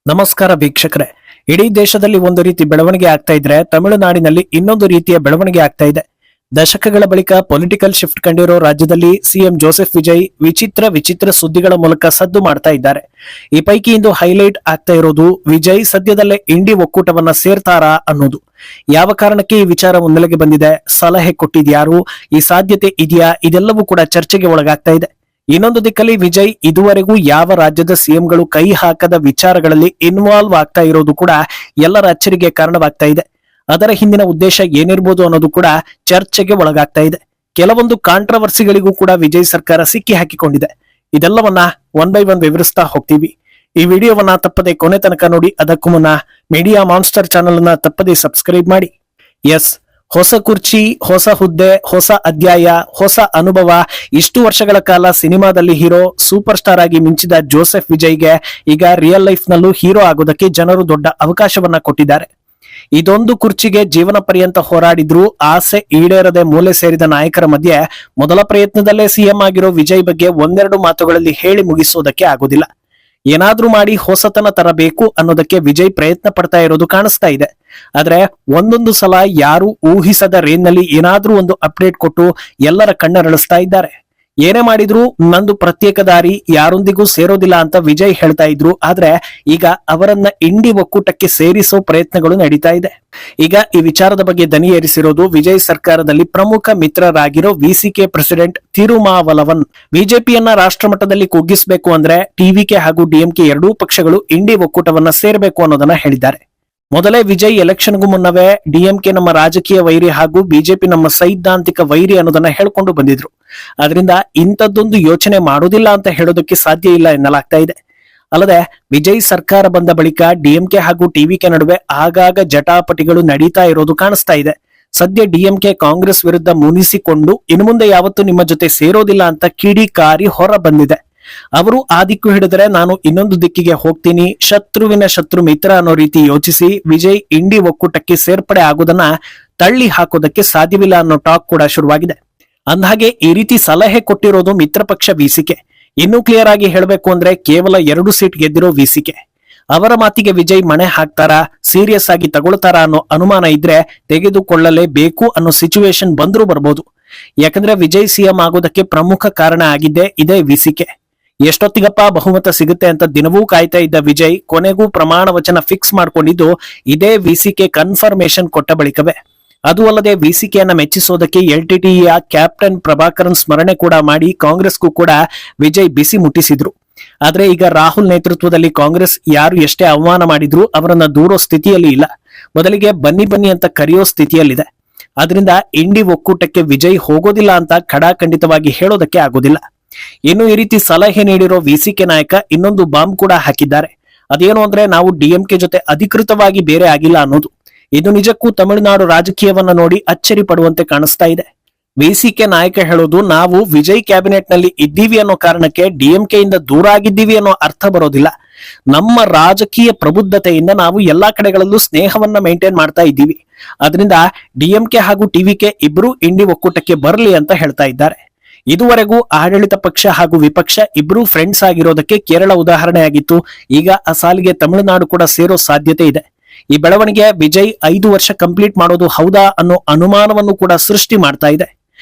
ನಮಸ್ಕಾರ ವೀಕ್ಷಕರೇ. ಇಡೀ ದೇಶದಲ್ಲಿ ಒಂದು ರೀತಿ ಬೆಳವಣಿಗೆ ಆಗ್ತಾ ಇದ್ರೆ ತಮಿಳುನಾಡಿನಲ್ಲಿ ಇನ್ನೊಂದು ರೀತಿಯ ಬೆಳವಣಿಗೆ ಆಗ್ತಾ ಇದೆ. ದಶಕಗಳ ಬಳಿಕ ಪೊಲಿಟಿಕಲ್ ಶಿಫ್ಟ್ ಕಂಡಿರೋ ರಾಜ್ಯದಲ್ಲಿ ಸಿಎಂ ಜೋಸೆಫ್ ವಿಜಯ್ ವಿಚಿತ್ರ ಸುದ್ದಿಗಳ ಮೂಲಕ ಸದ್ದು ಮಾಡ್ತಾ ಇದ್ದಾರೆ. ಈ ಪೈಕಿ ಇಂದು ಹೈಲೈಟ್ ಆಗ್ತಾ ಇರೋದು ವಿಜಯ್ ಸದ್ಯದಲ್ಲೇ ಇಂಡಿ ಒಕ್ಕೂಟವನ್ನ ಸೇರ್ತಾರಾ ಅನ್ನೋದು. ಯಾವ ಕಾರಣಕ್ಕೆ ಈ ವಿಚಾರ ಮುನ್ನೆಲೆಗೆ ಬಂದಿದೆ, ಸಲಹೆ ಕೊಟ್ಟಿದ್ಯಾರು, ಈ ಸಾಧ್ಯತೆ ಇದೆಯಾ, ಇದೆಲ್ಲವೂ ಕೂಡ ಚರ್ಚೆಗೆ ಒಳಗಾಗ್ತಾ ಇದೆ. ಇನ್ನೊಂದು ದಿಕ್ಕಲ್ಲಿ ವಿಜಯ್ ಇದುವರೆಗೂ ಯಾವ ರಾಜ್ಯದ ಸಿಎಂಗಳು ಕೈ ಹಾಕದ ವಿಚಾರಗಳಲ್ಲಿ ಇನ್ವಾಲ್ವ್ ಆಗ್ತಾ ಇರೋದು ಕೂಡ ಎಲ್ಲರ ಅಚ್ಚರಿಗೆ ಕಾರಣವಾಗ್ತಾ ಇದೆ. ಅದರ ಹಿಂದಿನ ಉದ್ದೇಶ ಏನಿರ್ಬೋದು ಅನ್ನೋದು ಕೂಡ ಚರ್ಚೆಗೆ ಒಳಗಾಗ್ತಾ ಇದೆ. ಕೆಲವೊಂದು ಕಾಂಟ್ರವರ್ಸಿಗಳಿಗೂ ಕೂಡ ವಿಜಯ್ ಸರ್ಕಾರ ಸಿಕ್ಕಿ ಹಾಕಿಕೊಂಡಿದೆ. ಇದೆಲ್ಲವನ್ನ ಒನ್ ಬೈ ಒನ್ ವಿವರಿಸ್ತಾ ಹೋಗ್ತೀವಿ. ಈ ವಿಡಿಯೋವನ್ನ ತಪ್ಪದೆ ಕೊನೆ ತನಕ ನೋಡಿ. ಅದಕ್ಕೂ ಮುನ್ನ ಮೀಡಿಯಾ ಮಾನ್ಸ್ಟರ್ ಚಾನೆಲ್ ಅನ್ನ ತಪ್ಪದೆ ಸಬ್ಸ್ಕ್ರೈಬ್ ಮಾಡಿ. ಎಸ್, ಹೊಸ ಕುರ್ಚಿ, ಹೊಸ ಹುದ್ದೆ, ಹೊಸ ಅಧ್ಯಾಯ, ಹೊಸ ಅನುಭವ. ಇಷ್ಟು ವರ್ಷಗಳ ಕಾಲ ಸಿನಿಮಾದಲ್ಲಿ ಹೀರೋ, ಸೂಪರ್ ಸ್ಟಾರ್ ಆಗಿ ಮಿಂಚಿದ ಜೋಸೆಫ್ ವಿಜಯ್ಗೆ ಈಗ ರಿಯಲ್ ಲೈಫ್ ನಲ್ಲೂ ಹೀರೋ ಆಗೋದಕ್ಕೆ ಜನರು ದೊಡ್ಡ ಅವಕಾಶವನ್ನ ಕೊಟ್ಟಿದ್ದಾರೆ. ಇದೊಂದು ಕುರ್ಚಿಗೆ ಜೀವನ ಪರ್ಯಂತ ಹೋರಾಡಿದ್ರು ಆಸೆ ಈಡೇರದೆ ಮೂಲೆ ಸೇರಿದ ನಾಯಕರ ಮಧ್ಯೆ ಮೊದಲ ಪ್ರಯತ್ನದಲ್ಲೇ ಸಿಎಂ ಆಗಿರೋ ವಿಜಯ್ ಬಗ್ಗೆ ಒಂದೆರಡು ಮಾತುಗಳಲ್ಲಿ ಹೇಳಿ ಮುಗಿಸೋದಕ್ಕೆ ಆಗೋದಿಲ್ಲ. ಏನಾದ್ರೂ ಮಾಡಿ ಹೊಸತನ ತರಬೇಕು ಅನ್ನೋದಕ್ಕೆ ವಿಜಯ್ ಪ್ರಯತ್ನ ಪಡ್ತಾ ಇರೋದು ಕಾಣಿಸ್ತಾ ಇದೆ. ಆದ್ರೆ ಒಂದೊಂದು ಸಲ ಯಾರು ಊಹಿಸದ ರೇಂಜ್ನಲ್ಲಿ ಏನಾದ್ರೂ ಒಂದು ಅಪ್ಡೇಟ್ ಕೊಟ್ಟು ಎಲ್ಲರ ಕಣ್ಣರಳಿಸ್ತಾ ಇದ್ದಾರೆ. ಏನೇ ಮಾಡಿದ್ರು ನಂದು ಪ್ರತ್ಯೇಕ ದಾರಿ, ಯಾರೊಂದಿಗೂ ಸೇರೋದಿಲ್ಲ ಅಂತ ವಿಜಯ್ ಹೇಳ್ತಾ ಇದ್ರು. ಆದ್ರೆ ಈಗ ಅವರನ್ನ ಇಂಡಿ ಒಕ್ಕೂಟಕ್ಕೆ ಸೇರಿಸೋ ಪ್ರಯತ್ನಗಳು ನಡೀತಾ ಇದೆ. ಈಗ ಈ ವಿಚಾರದ ಬಗ್ಗೆ ದನಿ ಏರಿಸಿರೋದು ವಿಜಯ್ ಸರ್ಕಾರದಲ್ಲಿ ಪ್ರಮುಖ ಮಿತ್ರರಾಗಿರೋ ವಿಸಿಕೆ ಪ್ರೆಸಿಡೆಂಟ್ ತಿರುಮಾವಲವನ್. ಬಿಜೆಪಿಯನ್ನ ರಾಷ್ಟ್ರ ಮಟ್ಟದಲ್ಲಿ ಕುಗ್ಗಿಸಬೇಕು ಅಂದ್ರೆ ಟಿವಿಕೆ ಹಾಗೂ ಡಿಎಂಕೆ ಎರಡೂ ಪಕ್ಷಗಳು ಇಂಡಿ ಒಕ್ಕೂಟವನ್ನ ಸೇರಬೇಕು ಅನ್ನೋದನ್ನ ಹೇಳಿದ್ದಾರೆ. ಮೊದಲೇ ವಿಜಯ್ ಎಲೆಕ್ಷನ್ಗೂ ಮುನ್ನವೇ ಡಿಎಂಕೆ ನಮ್ಮ ರಾಜಕೀಯ ವೈರಿ ಹಾಗೂ ಬಿಜೆಪಿ ನಮ್ಮ ಸೈದ್ಧಾಂತಿಕ ವೈರಿ ಅನ್ನೋದನ್ನ ಹೇಳ್ಕೊಂಡು ಬಂದಿದ್ರು. ಅದರಿಂದ ಇಂಥದ್ದೊಂದು ಯೋಚನೆ ಮಾಡೋದಿಲ್ಲ ಅಂತ ಹೇಳೋದಕ್ಕೆ ಸಾಧ್ಯ ಇಲ್ಲ ಎನ್ನಲಾಗ್ತಾ ಇದೆ. ಅಲ್ಲದೆ ವಿಜಯ್ ಸರ್ಕಾರ ಬಂದ ಬಳಿಕ ಡಿಎಂಕೆ ಹಾಗೂ ಟಿವಿಕೆ ನಡುವೆ ಆಗಾಗ ಜಟಾಪಟಿಗಳು ನಡೀತಾ ಇರೋದು ಕಾಣಿಸ್ತಾ ಇದೆ. ಸದ್ಯ ಡಿಎಂಕೆ ಕಾಂಗ್ರೆಸ್ ವಿರುದ್ಧ ಮುನಿಸಿಕೊಂಡು ಇನ್ನು ಮುಂದೆ ಯಾವತ್ತೂ ನಿಮ್ಮ ಜೊತೆ ಸೇರೋದಿಲ್ಲ ಅಂತ ಕಿಡಿಕಾರಿ ಹೊರ ಬಂದಿದೆ. ಅವರು ಆ ದಿಕ್ಕು ಹಿಡಿದರೆ ನಾನು ಇನ್ನೊಂದು ದಿಕ್ಕಿಗೆ ಹೋಗ್ತೀನಿ, ಶತ್ರುವಿನ ಶತ್ರು ಮಿತ್ರ ಅನ್ನೋ ರೀತಿ ಯೋಚಿಸಿ ವಿಜಯ್ ಇಂಡಿ ಒಕ್ಕೂಟಕ್ಕೆ ಸೇರ್ಪಡೆ ಆಗೋದನ್ನ ತಳ್ಳಿ ಹಾಕೋದಕ್ಕೆ ಸಾಧ್ಯವಿಲ್ಲ ಅನ್ನೋ ಟಾಕ್ ಕೂಡ ಶುರುವಾಗಿದೆ. ಅಂದಹಾಗೆ ಈ ರೀತಿ ಸಲಹೆ ಕೊಟ್ಟಿರೋದು ಮಿತ್ರ ಪಕ್ಷ ವಿಸಿಕೆ. ಇನ್ನೂ ಕ್ಲಿಯರ್ ಆಗಿ ಹೇಳಬೇಕು ಅಂದ್ರೆ ಕೇವಲ 2 ಸೀಟ್ ಗೆದ್ದಿರೋ ವಿಸಿಕೆ. ಅವರ ಮಾತಿಗೆ ವಿಜಯ್ ಮಣೆ ಹಾಕ್ತಾರಾ, ಸೀರಿಯಸ್ ಆಗಿ ತಗೊಳ್ತಾರಾ ಅನ್ನೋ ಅನುಮಾನ ಇದ್ರೆ ತೆಗೆದುಕೊಳ್ಳಲೇಬೇಕು ಅನ್ನೋ ಸಿಚುವೇಶನ್ ಬಂದ್ರೂ ಬರ್ಬೋದು. ಯಾಕಂದ್ರೆ ವಿಜಯ್ ಸಿಎಂ ಆಗೋದಕ್ಕೆ ಪ್ರಮುಖ ಕಾರಣ ಆಗಿದ್ದೆ ಇದೇ ವಿಸಿಕೆ. ಎಷ್ಟೊತ್ತಿಗಪ್ಪ ಬಹುಮತ ಸಿಗುತ್ತೆ ಅಂತ ದಿನವೂ ಕಾಯ್ತಾ ಇದ್ದ ವಿಜಯ್ ಕೊನೆಗೂ ಪ್ರಮಾಣ ವಚನ ಫಿಕ್ಸ್ ಮಾಡ್ಕೊಂಡಿದ್ದು ಇದೇ ವಿಸಿಕೆ ಕನ್ಫರ್ಮೇಶನ್ ಕೊಟ್ಟ ಬಳಿಕವೇ. ಅದು ಅಲ್ಲದೆ ವಿಸಿಕೆಯನ್ನ ಮೆಚ್ಚಿಸೋದಕ್ಕೆ ಎಲ್ಟಿಟಿಇಯ ಕ್ಯಾಪ್ಟನ್ ಪ್ರಭಾಕರನ್ ಸ್ಮರಣೆ ಕೂಡ ಮಾಡಿ ಕಾಂಗ್ರೆಸ್ಗೂ ಕೂಡ ವಿಜಯ್ ಬಿಸಿ ಮುಟ್ಟಿಸಿದ್ರು. ಆದ್ರೆ ಈಗ ರಾಹುಲ್ ನೇತೃತ್ವದಲ್ಲಿ ಕಾಂಗ್ರೆಸ್ ಯಾರು ಎಷ್ಟೇ ಅವಮಾನ ಮಾಡಿದ್ರು ಅವರನ್ನ ದೂರೋ ಸ್ಥಿತಿಯಲ್ಲಿ ಇಲ್ಲ. ಬದಲಿಗೆ ಬನ್ನಿ ಬನ್ನಿ ಅಂತ ಕರೆಯೋ ಸ್ಥಿತಿಯಲ್ಲಿದೆ. ಆದ್ರಿಂದ ಇಂಡಿ ಒಕ್ಕೂಟಕ್ಕೆ ವಿಜಯ್ ಹೋಗೋದಿಲ್ಲ ಅಂತ ಖಡಾಖಂಡಿತವಾಗಿ ಹೇಳೋದಕ್ಕೆ ಆಗೋದಿಲ್ಲ. ಇನ್ನು ಈ ರೀತಿ ಸಲಹೆ ನೀಡಿರೋ ವಿಸಿಕೆ ನಾಯಕ ಇನ್ನೊಂದು ಬಾಂಬ್ ಕೂಡ ಹಾಕಿದ್ದಾರೆ. ಅದೇನು ಅಂದ್ರೆ ನಾವು ಡಿಎಂಕೆ ಜೊತೆ ಅಧಿಕೃತವಾಗಿ ಬೇರೆ ಆಗಿಲ್ಲ ಅನ್ನೋದು. ಇದು ನಿಜಕ್ಕೂ ತಮಿಳುನಾಡು ರಾಜಕೀಯವನ್ನ ನೋಡಿ ಅಚ್ಚರಿ ಪಡುವಂತೆ ಕಾಣಿಸ್ತಾ ಇದೆ. ವಿಸಿಕೆ ನಾಯಕ ಹೇಳೋದು ನಾವು ವಿಜಯ್ ಕ್ಯಾಬಿನೆಟ್ ನಲ್ಲಿ ಇದ್ದೀವಿ ಅನ್ನೋ ಕಾರಣಕ್ಕೆ ಡಿಎಂಕೆ ಇಂದ ದೂರ ಆಗಿದ್ದೀವಿ ಅನ್ನೋ ಅರ್ಥ ಬರೋದಿಲ್ಲ. ನಮ್ಮ ರಾಜಕೀಯ ಪ್ರಬುದ್ಧತೆಯಿಂದ ನಾವು ಎಲ್ಲಾ ಕಡೆಗಳಲ್ಲೂ ಸ್ನೇಹವನ್ನ ಮೇಂಟೈನ್ ಮಾಡ್ತಾ ಇದ್ದೀವಿ. ಅದರಿಂದ ಡಿಎಂಕೆ ಹಾಗೂ ಟಿವಿಕೆ ಇಬ್ರು ಇಂಡಿ ಒಕ್ಕೂಟಕ್ಕೆ ಬರಲಿ ಅಂತ ಹೇಳ್ತಾ ಇದ್ದಾರೆ. ಇದುವರೆಗೂ ಆಡಳಿತ ಪಕ್ಷ ಹಾಗೂ ವಿಪಕ್ಷ ಇಬ್ರು ಫ್ರೆಂಡ್ಸ್ ಆಗಿರೋದಕ್ಕೆ ಕೇರಳ ಉದಾಹರಣೆ ಆಗಿತ್ತು. ಈಗ ಆ ಸಾಲಿಗೆ ತಮಿಳುನಾಡು ಕೂಡ ಸೇರೋ ಸಾಧ್ಯತೆ ಇದೆ. ಈ ಬೆಳವಣಿಗೆ ವಿಜಯ್ 5 ವರ್ಷ ಕಂಪ್ಲೀಟ್ ಮಾಡೋದು ಹೌದಾ ಅನ್ನೋ ಅನುಮಾನವನ್ನು ಕೂಡ ಸೃಷ್ಟಿ ಮಾಡ್ತಾ ಇದೆ.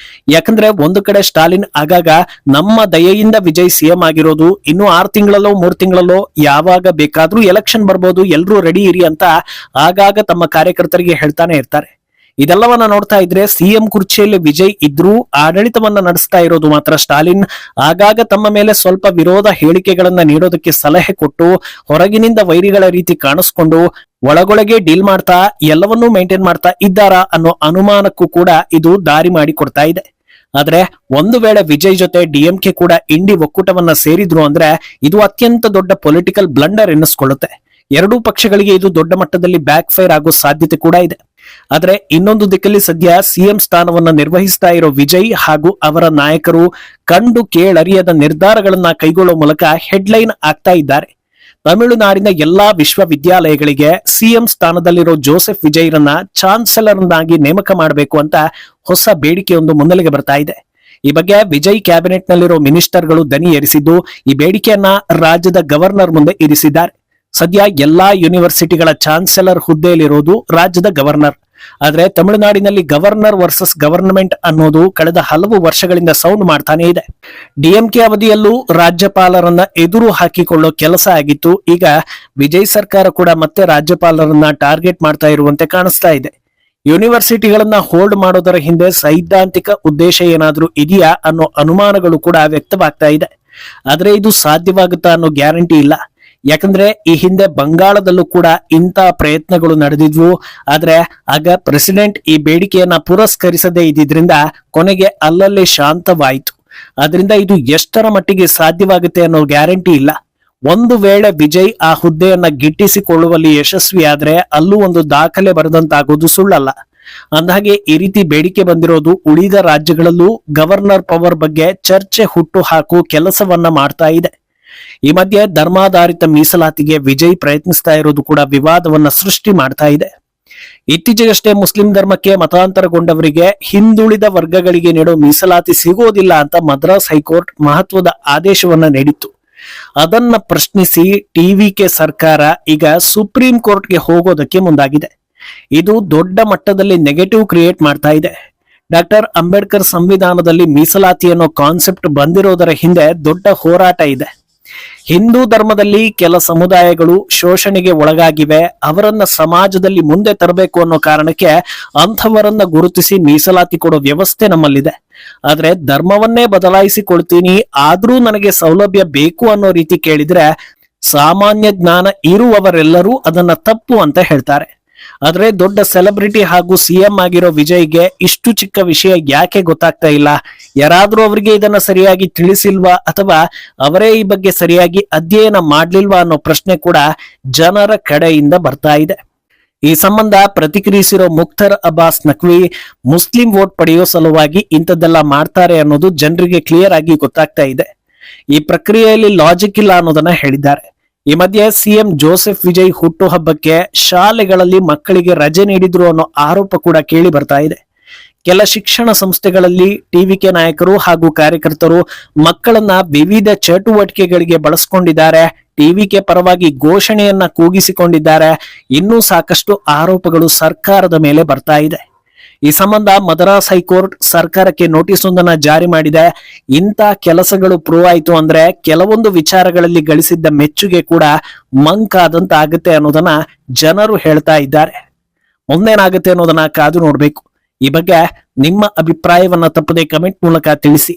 ಯಾಕಂದ್ರೆ ಒಂದು ಕಡೆ ಸ್ಟಾಲಿನ್ ಆಗಾಗ ನಮ್ಮ ದಯೆಯಿಂದ ವಿಜಯ್ ಸಿಎಂ ಆಗಿರೋದು, ಇನ್ನು 6 ತಿಂಗಳಲ್ಲೋ 3 ತಿಂಗಳಲ್ಲೋ ಯಾವಾಗ ಬೇಕಾದ್ರೂ ಎಲೆಕ್ಷನ್ ಬರ್ಬೋದು, ಎಲ್ರೂ ರೆಡಿ ಇರಿ ಅಂತ ಆಗಾಗ ತಮ್ಮ ಕಾರ್ಯಕರ್ತರಿಗೆ ಹೇಳ್ತಾನೆ ಇರ್ತಾರೆ. ಇದೆಲ್ಲವನ್ನ ನೋಡ್ತಾ ಇದ್ರೆ ಸಿಎಂ ಕುರ್ಚಿಯಲ್ಲಿ ವಿಜಯ್ ಇದ್ರೂ ಆಡಳಿತವನ್ನ ನಡೆಸ್ತಾ ಇರೋದು ಮಾತ್ರ ಸ್ಟಾಲಿನ್ ಆಗಾಗ ತಮ್ಮ ಮೇಲೆ ಸ್ವಲ್ಪ ವಿರೋಧ ಹೇಳಿಕೆಗಳನ್ನ ನೀಡೋದಕ್ಕೆ ಸಲಹೆ ಕೊಟ್ಟು ಹೊರಗಿನಿಂದ ವೈರಿಗಳ ರೀತಿ ಕಾಣಿಸ್ಕೊಂಡು ಒಳಗೊಳಗೆ ಡೀಲ್ ಮಾಡ್ತಾ ಎಲ್ಲವನ್ನೂ ಮೇಂಟೈನ್ ಮಾಡ್ತಾ ಇದ್ದಾರಾ ಅನ್ನೋ ಅನುಮಾನಕ್ಕೂ ಕೂಡ ಇದು ದಾರಿ ಮಾಡಿ ಕೊಡ್ತಾ ಇದೆ. ಆದ್ರೆ ಒಂದು ವೇಳೆ ವಿಜಯ್ ಜೊತೆ ಡಿಎಂಕೆ ಕೂಡ ಇಂಡಿ ಒಕ್ಕೂಟವನ್ನ ಸೇರಿದ್ರು ಅಂದ್ರೆ ಇದು ಅತ್ಯಂತ ದೊಡ್ಡ ಪೊಲಿಟಿಕಲ್ ಬ್ಲಂಡರ್ ಎನ್ನಿಸ್ಕೊಳ್ಳುತ್ತೆ. ಎರಡೂ ಪಕ್ಷಗಳಿಗೆ ಇದು ದೊಡ್ಡ ಮಟ್ಟದಲ್ಲಿ ಬ್ಯಾಕ್ ಫೈರ್ ಆಗೋ ಸಾಧ್ಯತೆ ಕೂಡ ಇದೆ. ಆದ್ರೆ ಇನ್ನೊಂದು ದಿಕ್ಕಲ್ಲಿ ಸದ್ಯ ಸಿಎಂ ಸ್ಥಾನವನ್ನ ನಿರ್ವಹಿಸ್ತಾ ಇರೋ ವಿಜಯ್ ಹಾಗೂ ಅವರ ನಾಯಕರು ಕಂಡು ಕೇಳರಿಯದ ನಿರ್ಧಾರಗಳನ್ನ ಕೈಗೊಳ್ಳೋ ಮೂಲಕ ಹೆಡ್ಲೈನ್ ಆಗ್ತಾ ಇದ್ದಾರೆ. ತಮಿಳುನಾಡಿನ ಎಲ್ಲಾ ವಿಶ್ವವಿದ್ಯಾಲಯಗಳಿಗೆ ಸಿಎಂ ಸ್ಥಾನದಲ್ಲಿರೋ ಜೋಸೆಫ್ ವಿಜಯ್ರನ್ನ ಚಾನ್ಸಲರ್ನಾಗಿ ನೇಮಕ ಮಾಡಬೇಕು ಅಂತ ಹೊಸ ಬೇಡಿಕೆಯೊಂದು ಮುನ್ನೆಲೆಗೆ ಬರ್ತಾ ಇದೆ. ಈ ಬಗ್ಗೆ ವಿಜಯ್ ಕ್ಯಾಬಿನೆಟ್ ನಲ್ಲಿರೋ ಮಿನಿಸ್ಟರ್ಗಳು ದನಿ ಏರಿಸಿದ್ದು ಈ ಬೇಡಿಕೆಯನ್ನ ರಾಜ್ಯದ ಗವರ್ನರ್ ಮುಂದೆ ಇರಿಸಿದ್ದಾರೆ. ಸದ್ಯ ಎಲ್ಲಾ ಯೂನಿವರ್ಸಿಟಿಗಳ ಚಾನ್ಸಲರ್ ಹುದ್ದೆಯಲ್ಲಿರೋದು ರಾಜ್ಯದ ಗವರ್ನರ್. ಆದ್ರೆ ತಮಿಳುನಾಡಿನಲ್ಲಿ ಗವರ್ನರ್ ವರ್ಸಸ್ ಗವರ್ನಮೆಂಟ್ ಅನ್ನೋದು ಕಳೆದ ಹಲವು ವರ್ಷಗಳಿಂದ ಸೌಂಡ್ ಮಾಡ್ತಾನೆ ಇದೆ. ಡಿಎಂಕೆ ಅವಧಿಯಲ್ಲೂ ರಾಜ್ಯಪಾಲರನ್ನ ಎದುರು ಹಾಕಿಕೊಳ್ಳೋ ಕೆಲಸ ಆಗಿತ್ತು. ಈಗ ವಿಜಯ್ ಸರ್ಕಾರ ಕೂಡ ಮತ್ತೆ ರಾಜ್ಯಪಾಲರನ್ನ ಟಾರ್ಗೆಟ್ ಮಾಡ್ತಾ ಇರುವಂತೆ ಕಾಣಿಸ್ತಾ ಇದೆ. ಯೂನಿವರ್ಸಿಟಿಗಳನ್ನ ಹೋಲ್ಡ್ ಮಾಡೋದರ ಹಿಂದೆ ಸೈದ್ಧಾಂತಿಕ ಉದ್ದೇಶ ಏನಾದ್ರೂ ಇದೆಯಾ ಅನ್ನೋ ಅನುಮಾನಗಳು ಕೂಡ ವ್ಯಕ್ತವಾಗ್ತಾ ಇದೆ. ಆದ್ರೆ ಇದು ಸಾಧ್ಯವಾಗುತ್ತಾ ಅನ್ನೋ ಗ್ಯಾರಂಟಿ ಇಲ್ಲ. ಯಾಕಂದ್ರೆ ಈ ಹಿಂದೆ ಬಂಗಾಳದಲ್ಲೂ ಕೂಡ ಇಂಥ ಪ್ರಯತ್ನಗಳು ನಡೆದಿದ್ವು. ಆದ್ರೆ ಆಗ ಪ್ರೆಸಿಡೆಂಟ್ ಈ ಬೇಡಿಕೆಯನ್ನ ಪುರಸ್ಕರಿಸದೇ ಇದ್ದಿದ್ರಿಂದ ಕೊನೆಗೆ ಅಲ್ಲಲ್ಲೇ ಶಾಂತವಾಯಿತು. ಆದ್ರಿಂದ ಇದು ಎಷ್ಟರ ಮಟ್ಟಿಗೆ ಸಾಧ್ಯವಾಗುತ್ತೆ ಅನ್ನೋ ಗ್ಯಾರಂಟಿ ಇಲ್ಲ. ಒಂದು ವೇಳೆ ವಿಜಯ್ ಆ ಹುದ್ದೆಯನ್ನ ಗಿಟ್ಟಿಸಿಕೊಳ್ಳುವಲ್ಲಿ ಯಶಸ್ವಿಯಾದ್ರೆ ಅಲ್ಲೂ ಒಂದು ದಾಖಲೆ ಬರೆದಂತಾಗೋದು ಸುಳ್ಳಲ್ಲ. ಅಂದಹಾಗೆ ಈ ರೀತಿ ಬೇಡಿಕೆ ಬಂದಿರೋದು ಉಳಿದ ರಾಜ್ಯಗಳಲ್ಲೂ ಗವರ್ನರ್ ಪವರ್ ಬಗ್ಗೆ ಚರ್ಚೆ ಹುಟ್ಟು ಹಾಕುವ ಕೆಲಸವನ್ನ ಮಾಡ್ತಾ ಇದೆ. ಈ ಮಧ್ಯೆ ಧರ್ಮಾಧಾರಿತ ಮೀಸಲಾತಿಗೆ ವಿಜಯ್ ಪ್ರಯತ್ನಿಸ್ತಾ ಇರೋದು ಕೂಡ ವಿವಾದವನ್ನ ಸೃಷ್ಟಿ ಮಾಡ್ತಾ ಇದೆ. ಇತ್ತೀಚೆಗಷ್ಟೇ ಮುಸ್ಲಿಂ ಧರ್ಮಕ್ಕೆ ಮತಾಂತರಗೊಂಡವರಿಗೆ ಹಿಂದುಳಿದ ವರ್ಗಗಳಿಗೆ ನೀಡೋ ಮೀಸಲಾತಿ ಸಿಗೋದಿಲ್ಲ ಅಂತ ಮದ್ರಾಸ್ ಹೈಕೋರ್ಟ್ ಮಹತ್ವದ ಆದೇಶವನ್ನ ನೀಡಿತ್ತು. ಅದನ್ನ ಪ್ರಶ್ನಿಸಿ ಟಿವಿಕೆ ಸರ್ಕಾರ ಈಗ ಸುಪ್ರೀಂ ಕೋರ್ಟ್ಗೆ ಹೋಗೋದಕ್ಕೆ ಮುಂದಾಗಿದೆ. ಇದು ದೊಡ್ಡ ಮಟ್ಟದಲ್ಲಿ ನೆಗೆಟಿವ್ ಕ್ರಿಯೇಟ್ ಮಾಡ್ತಾ ಇದೆ. ಡಾಕ್ಟರ್ ಅಂಬೇಡ್ಕರ್ ಸಂವಿಧಾನದಲ್ಲಿ ಮೀಸಲಾತಿ ಅನ್ನೋ ಕಾನ್ಸೆಪ್ಟ್ ಬಂದಿರೋದರ ಹಿಂದೆ ದೊಡ್ಡ ಹೋರಾಟ ಇದೆ. ಹಿಂದೂ ಧರ್ಮದಲ್ಲಿ ಕೆಲ ಸಮುದಾಯಗಳು ಶೋಷಣೆಗೆ ಒಳಗಾಗಿವೆ, ಅವರನ್ನ ಸಮಾಜದಲ್ಲಿ ಮುಂದೆ ತರಬೇಕು ಅನ್ನೋ ಕಾರಣಕ್ಕೆ ಅಂಥವರನ್ನ ಗುರುತಿಸಿ ಮೀಸಲಾತಿ ಕೊಡೋ ವ್ಯವಸ್ಥೆ ನಮ್ಮಲ್ಲಿದೆ. ಆದ್ರೆ ಧರ್ಮವನ್ನೇ ಬದಲಾಯಿಸಿಕೊಳ್ತೀನಿ ಆದ್ರೂ ನನಗೆ ಸೌಲಭ್ಯ ಬೇಕು ಅನ್ನೋ ರೀತಿ ಕೇಳಿದ್ರೆ ಸಾಮಾನ್ಯ ಜ್ಞಾನ ಇರುವವರೆಲ್ಲರೂ ಅದನ್ನ ತಪ್ಪು ಅಂತ ಹೇಳ್ತಾರೆ. ಆದ್ರೆ ದೊಡ್ಡ ಸೆಲೆಬ್ರಿಟಿ ಹಾಗೂ ಸಿಎಂ ಆಗಿರೋ ವಿಜಯ್ಗೆ ಇಷ್ಟು ಚಿಕ್ಕ ವಿಷಯ ಯಾಕೆ ಗೊತ್ತಾಗ್ತಾ ಇಲ್ಲ? ಯಾರಾದ್ರೂ ಅವರಿಗೆ ಇದನ್ನ ಸರಿಯಾಗಿ ತಿಳಿಸಿಲ್ವಾ ಅಥವಾ ಅವರೇ ಈ ಬಗ್ಗೆ ಸರಿಯಾಗಿ ಅಧ್ಯಯನ ಮಾಡ್ಲಿಲ್ವಾ ಅನ್ನೋ ಪ್ರಶ್ನೆ ಕೂಡ ಜನರ ಕಡೆಯಿಂದ ಬರ್ತಾ ಇದೆ. ಈ ಸಂಬಂಧ ಪ್ರತಿಕ್ರಿಯಿಸಿರೋ ಮುಖ್ತರ್ ಅಬ್ಬಾಸ್ ನಖ್ವಿ ಮುಸ್ಲಿಂ ವೋಟ್ ಪಡೆಯೋ ಸಲುವಾಗಿ ಇಂಥದ್ದೆಲ್ಲ ಮಾಡ್ತಾರೆ ಅನ್ನೋದು ಜನರಿಗೆ ಕ್ಲಿಯರ್ ಆಗಿ ಗೊತ್ತಾಗ್ತಾ ಇದೆ. ಈ ಪ್ರಕ್ರಿಯೆಯಲ್ಲಿ ಲಾಜಿಕ್ ಇಲ್ಲ ಅನ್ನೋದನ್ನ ಹೇಳಿದ್ದಾರೆ. ಈ ಮಧ್ಯೆ ಸಿಎಂ ಜೋಸೆಫ್ ವಿಜಯ್ ಹುಟ್ಟುಹಬ್ಬಕ್ಕೆ ಶಾಲೆಗಳಲ್ಲಿ ಮಕ್ಕಳಿಗೆ ರಜೆ ನೀಡಿದ್ರು ಅನ್ನೋ ಆರೋಪ ಕೂಡ ಕೇಳಿ ಬರ್ತಾ ಇದೆ. ಕೆಲ ಶಿಕ್ಷಣ ಸಂಸ್ಥೆಗಳಲ್ಲಿ ಟಿವಿಕೆ ನಾಯಕರು ಹಾಗೂ ಕಾರ್ಯಕರ್ತರು ಮಕ್ಕಳನ್ನ ವಿವಿಧ ಚಟುವಟಿಕೆಗಳಿಗೆ ಬಳಸ್ಕೊಂಡಿದ್ದಾರೆ, ಟಿವಿಕೆ ಪರವಾಗಿ ಘೋಷಣೆಯನ್ನ ಕೂಗಿಸಿಕೊಂಡಿದ್ದಾರೆ. ಇನ್ನೂ ಸಾಕಷ್ಟು ಆರೋಪಗಳು ಸರ್ಕಾರದ ಮೇಲೆ ಬರ್ತಾ ಇದೆ. ಈ ಸಂಬಂಧ ಮದ್ರಾಸ್ ಹೈಕೋರ್ಟ್ ಸರ್ಕಾರಕ್ಕೆ ನೋಟಿಸ್ ಒಂದನ್ನ ಜಾರಿ ಮಾಡಿದೆ. ಇಂಥ ಕೆಲಸಗಳು ಪ್ರೂವ್ ಆಯ್ತು ಅಂದ್ರೆ ಕೆಲವೊಂದು ವಿಚಾರಗಳಲ್ಲಿ ಗಳಿಸಿದ್ದ ಮೆಚ್ಚುಗೆ ಕೂಡ ಮಂಕಾದಂತ ಆಗುತ್ತೆ ಅನ್ನೋದನ್ನ ಜನರು ಹೇಳ್ತಾ ಇದ್ದಾರೆ. ಮುಂದೇನಾಗುತ್ತೆ ಅನ್ನೋದನ್ನ ಕಾದು ನೋಡ್ಬೇಕು. ಈ ಬಗ್ಗೆ ನಿಮ್ಮ ಅಭಿಪ್ರಾಯವನ್ನ ತಪ್ಪದೆ ಕಮೆಂಟ್ ಮೂಲಕ ತಿಳಿಸಿ.